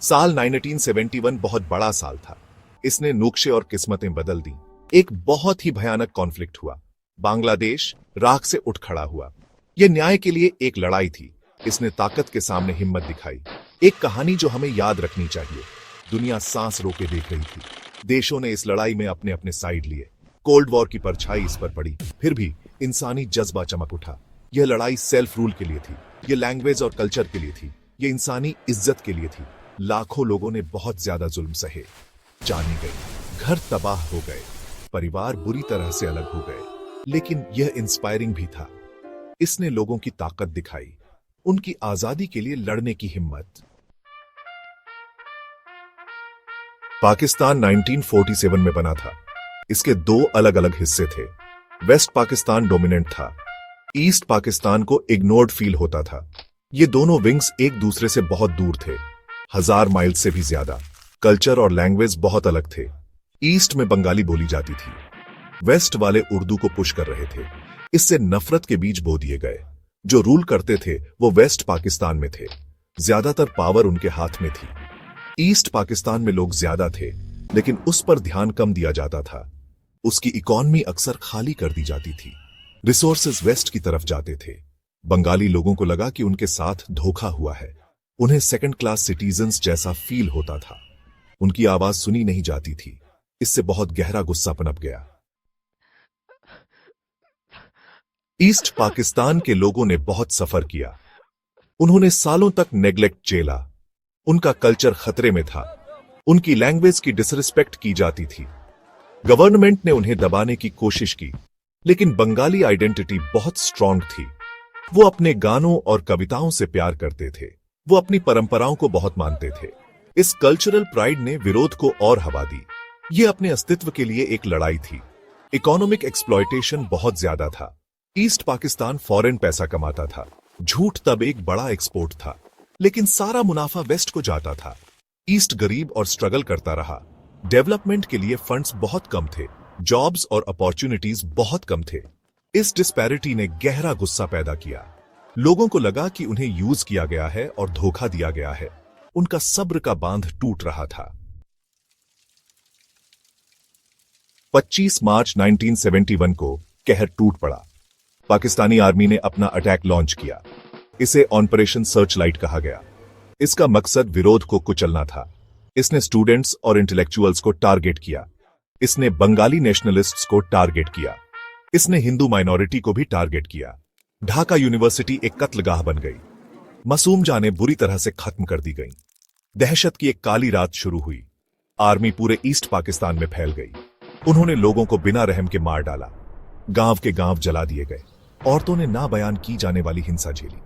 साल 1971 बहुत बड़ा साल था। इसने नूक्शे और किस्मतें बदल दी। एक बहुत ही भयानक कॉन्फ्लिक्ट हुआ। बांग्लादेश राख से उठ खड़ा हुआ। यह न्याय के लिए एक लड़ाई थी। इसने ताकत के सामने हिम्मत दिखाई। एक कहानी जो हमें याद रखनी चाहिए। दुनिया सांस रोके देख रही थी। देशों ने इस लड़ाई में अपने अपने साइड लिए। कोल्ड वॉर की परछाई इस पर पड़ी, फिर भी इंसानी जज्बा चमक उठा। यह लड़ाई सेल्फ रूल के लिए थी। यह लैंग्वेज और कल्चर के लिए थी। यह इंसानी इज्जत के लिए थी। लाखों लोगों ने बहुत ज्यादा जुल्म सहे, जाने गई, घर तबाह हो गए, परिवार बुरी तरह से अलग हो गए। लेकिन यह इंस्पायरिंग भी था। इसने लोगों की ताकत दिखाई, उनकी आजादी के लिए लड़ने की हिम्मत। पाकिस्तान 1947 में बना था। इसके दो अलग अलग हिस्से थे। वेस्ट पाकिस्तान डोमिनेंट था। ईस्ट पाकिस्तान को इग्नोर्ड फील होता था। ये दोनों विंग्स एक दूसरे से बहुत दूर थे, 1000 माइल से भी ज्यादा। कल्चर और लैंग्वेज बहुत अलग थे। ईस्ट में बंगाली बोली जाती थी। वेस्ट वाले उर्दू को पुश कर रहे थे। इससे नफरत के बीज बो दिए गए। जो रूल करते थे वो वेस्ट पाकिस्तान में थे। ज्यादातर पावर उनके हाथ में थी। ईस्ट पाकिस्तान में लोग ज्यादा थे, लेकिन उस पर ध्यान कम दिया जाता था। उसकी इकॉनमी अक्सर खाली कर दी जाती थी। रिसोर्सेज वेस्ट की तरफ जाते थे। बंगाली लोगों को लगा कि उनके साथ धोखा हुआ है। उन्हें सेकंड क्लास सिटीजन्स जैसा फील होता था। उनकी आवाज सुनी नहीं जाती थी। इससे बहुत गहरा गुस्सा पनप गया। ईस्ट पाकिस्तान के लोगों ने बहुत सफर किया। उन्होंने सालों तक नेग्लेक्ट झेला। उनका कल्चर खतरे में था। उनकी लैंग्वेज की डिसरिस्पेक्ट की जाती थी। गवर्नमेंट ने उन्हें दबाने की कोशिश की, लेकिन बंगाली आइडेंटिटी बहुत स्ट्रांग थी। वो अपने गानों और कविताओं से प्यार करते थे। वो अपनी परंपराओं को बहुत मानते थे। इस कल्चरल प्राइड ने विरोध को और हवा दी। ये अपने अस्तित्व के लिए एक लड़ाई थी। इकोनॉमिक एक्सप्लॉयटेशन बहुत ज्यादा था। ईस्ट पाकिस्तान फॉरेन पैसा कमाता था। झूठ तब एक बड़ा एक्सपोर्ट था, लेकिन सारा मुनाफा वेस्ट को जाता था। ईस्ट गरीब और स्ट्रगल करता रहा। डेवलपमेंट के लिए फंड्स बहुत कम थे। जॉब्स और अपॉर्चुनिटीज बहुत कम थे। इस डिस्पैरिटी ने गहरा गुस्सा पैदा किया। लोगों को लगा कि उन्हें यूज किया गया है और धोखा दिया गया है। उनका सब्र का बांध टूट रहा था। 25 मार्च 1971 को कहर टूट पड़ा। पाकिस्तानी आर्मी ने अपना अटैक लॉन्च किया। इसे ऑपरेशन सर्चलाइट कहा गया। इसका मकसद विरोध को कुचलना था। इसने स्टूडेंट्स और इंटेलेक्चुअल्स को टारगेट किया। इसने बंगाली नेशनलिस्ट्स को टारगेट किया। इसने हिंदू माइनॉरिटी को भी टारगेट किया। ढाका यूनिवर्सिटी एक कत्लगाह बन गई। मासूम जानें बुरी तरह से खत्म कर दी गईं। दहशत की एक काली रात शुरू हुई। आर्मी पूरे ईस्ट पाकिस्तान में फैल गई। उन्होंने लोगों को बिना रहम के मार डाला। गांव के गांव जला दिए गए। औरतों ने ना बयान की जाने वाली हिंसा झेली।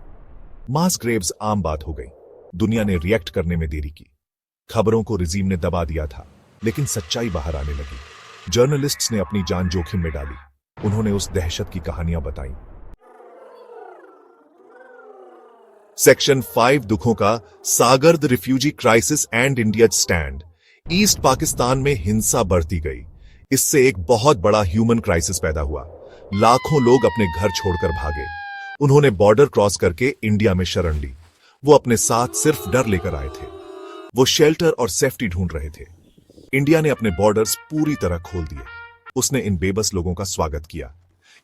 मास ग्रेव्स आम बात हो गई। दुनिया ने रिएक्ट करने में देरी की। खबरों को रिजीम ने दबा दिया था, लेकिन सच्चाई बाहर आने लगी। जर्नलिस्ट्स ने अपनी जान जोखिम में डाली। उन्होंने उस दहशत की कहानियां बताई। सेक्शन 5 दुखों का सागर, the refugee crisis and India stand. East Pakistan में हिंसा बढ़ती गई। इससे एक बहुत बड़ा ह्यूमन क्राइसिस पैदा हुआ। लाखों लोग अपने घर छोड़कर भागे। उन्होंने बॉर्डर क्रॉस करके इंडिया में शरण ली। वो अपने साथ सिर्फ डर लेकर आए थे। वो शेल्टर और सेफ्टी ढूंढ रहे थे। इंडिया ने अपने बॉर्डर्स पूरी तरह खोल दिए। उसने इन बेबस लोगों का स्वागत किया।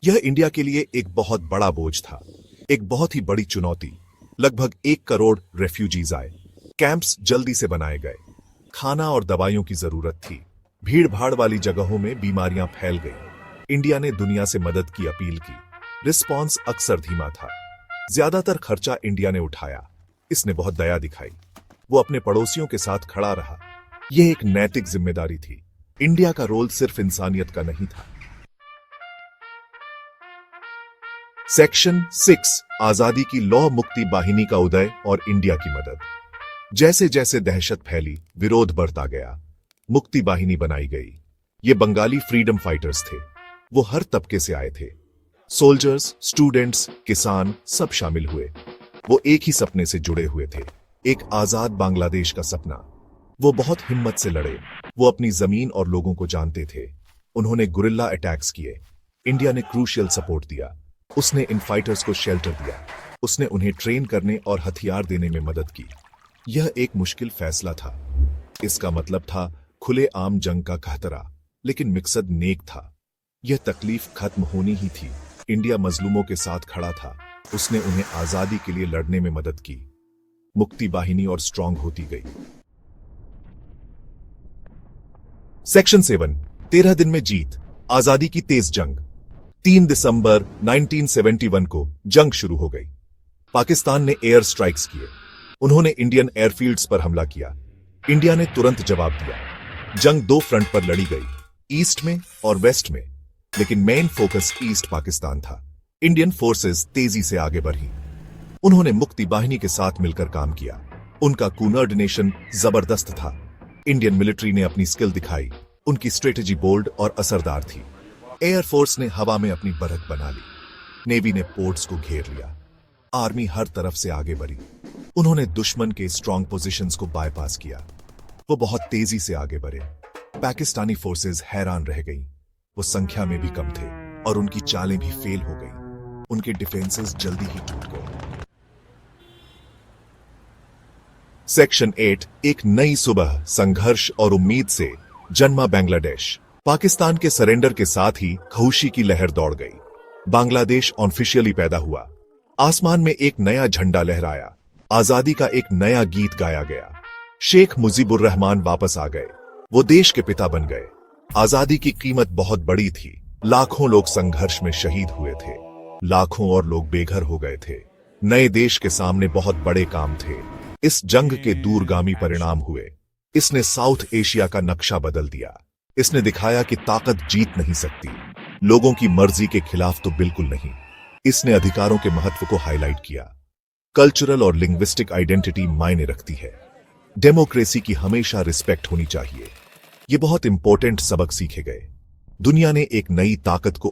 यह इंडिया के लिए एक बहुत बड़ा बोझ था, एक बहुत ही बड़ी चुनौती। लगभग 1 करोड़ रेफ्यूजीज आए। कैंप्स जल्दी से बनाए गए। खाना और दवाइयों की जरूरत थी। भीड़ भाड़ वाली जगहों में बीमारियां फैल गई। इंडिया ने दुनिया से मदद की अपील की। रिस्पॉन्स अक्सर धीमा था। ज्यादातर खर्चा इंडिया ने उठाया। इसने बहुत दया दिखाई। वो अपने पड़ोसियों के साथ खड़ा रहा। यह एक नैतिक जिम्मेदारी थी। इंडिया का रोल सिर्फ इंसानियत का नहीं था। सेक्शन 6 आजादी की लौह मुक्ति वाहिनी का उदय और इंडिया की मदद। जैसे जैसे दहशत फैली, विरोध बढ़ता गया। मुक्ति वाहिनी बनाई गई। ये बंगाली फ्रीडम फाइटर्स थे। वो हर तबके से आए थे। सोल्जर्स, स्टूडेंट्स, किसान सब शामिल हुए। वो एक ही सपने से जुड़े हुए थे, एक आजाद बांग्लादेश का सपना। वो बहुत हिम्मत से लड़े। वो अपनी जमीन और लोगों को जानते थे। उन्होंने गुरिल्ला अटैक्स किए। इंडिया ने क्रूशियल सपोर्ट दिया। उसने इन फाइटर्स को शेल्टर दिया। उसने उन्हें ट्रेन करने और हथियार देने में मदद की। यह एक मुश्किल फैसला था। इसका मतलब था खुले आम जंग का खतरा, लेकिन मकसद नेक था। यह तकलीफ खत्म होनी ही थी। इंडिया मजलूमों के साथ खड़ा था। उसने उन्हें आजादी के लिए लड़ने में मदद की। मुक्ति वाहिनी और स्ट्रांग होती गई। सेक्शन 7, 13 दिन में जीत, आजादी की तेज जंग। 3 दिसंबर 1971 को जंग शुरू हो गई। पाकिस्तान ने एयर स्ट्राइक्स किए। उन्होंने इंडियन एयरफील्ड्स पर हमला किया। इंडिया ने तुरंत जवाब दिया। जंग 2 फ्रंट पर लड़ी गई, ईस्ट में और वेस्ट में, लेकिन मेन फोकस ईस्ट पाकिस्तान था। इंडियन फोर्सेस तेजी से आगे बढ़ी। उन्होंने मुक्ति वाहिनी के साथ मिलकर काम किया। उनका कोऑर्डिनेशन जबरदस्त था। इंडियन मिलिट्री ने अपनी स्किल दिखाई। उनकी स्ट्रेटेजी बोल्ड और असरदार थी। एयरफोर्स ने हवा में अपनी बढ़त बना ली। नेवी ने पोर्ट्स को घेर लिया। आर्मी हर तरफ से आगे बढ़ी। उन्होंने दुश्मन के स्ट्रांग पोजीशंस को बायपास किया। वो बहुत तेजी से आगे बढ़े। पाकिस्तानी फोर्सेस हैरान रह गईं। वो संख्या में भी कम थे और उनकी चालें भी फेल हो गईं। उनके डिफेंसेस जल्दी ही टूट गए। सेक्शन 8, एक नई सुबह, संघर्ष और उम्मीद से जन्मा बांग्लादेश। पाकिस्तान के सरेंडर के साथ ही खुशी की लहर दौड़ गई। बांग्लादेश ऑफिशियली पैदा हुआ। आसमान में एक नया झंडा लहराया। आजादी का एक नया गीत गाया गया। शेख मुजीबुर रहमान वापस आ गए। वो देश के पिता बन गए। आजादी की कीमत बहुत बड़ी थी। लाखों लोग संघर्ष में शहीद हुए थे। लाखों और लोग बेघर हो गए थे। नए देश के सामने बहुत बड़े काम थे। इस जंग के दूरगामी परिणाम हुए। इसने साउथ एशिया का नक्शा बदल दिया। इसने दिखाया कि ताकत जीत नहीं सकती, लोगों की मर्जी के खिलाफ तो बिल्कुल नहीं। इसने अधिकारों के महत्व को हाईलाइट किया। कल्चरल और लिंग्विस्टिक आइडेंटिटी मायने रखती है। डेमोक्रेसी की हमेशा रिस्पेक्ट होनी चाहिए। ये बहुत इंपॉर्टेंट सबक सीखे गए। दुनिया ने एक नई ताकत को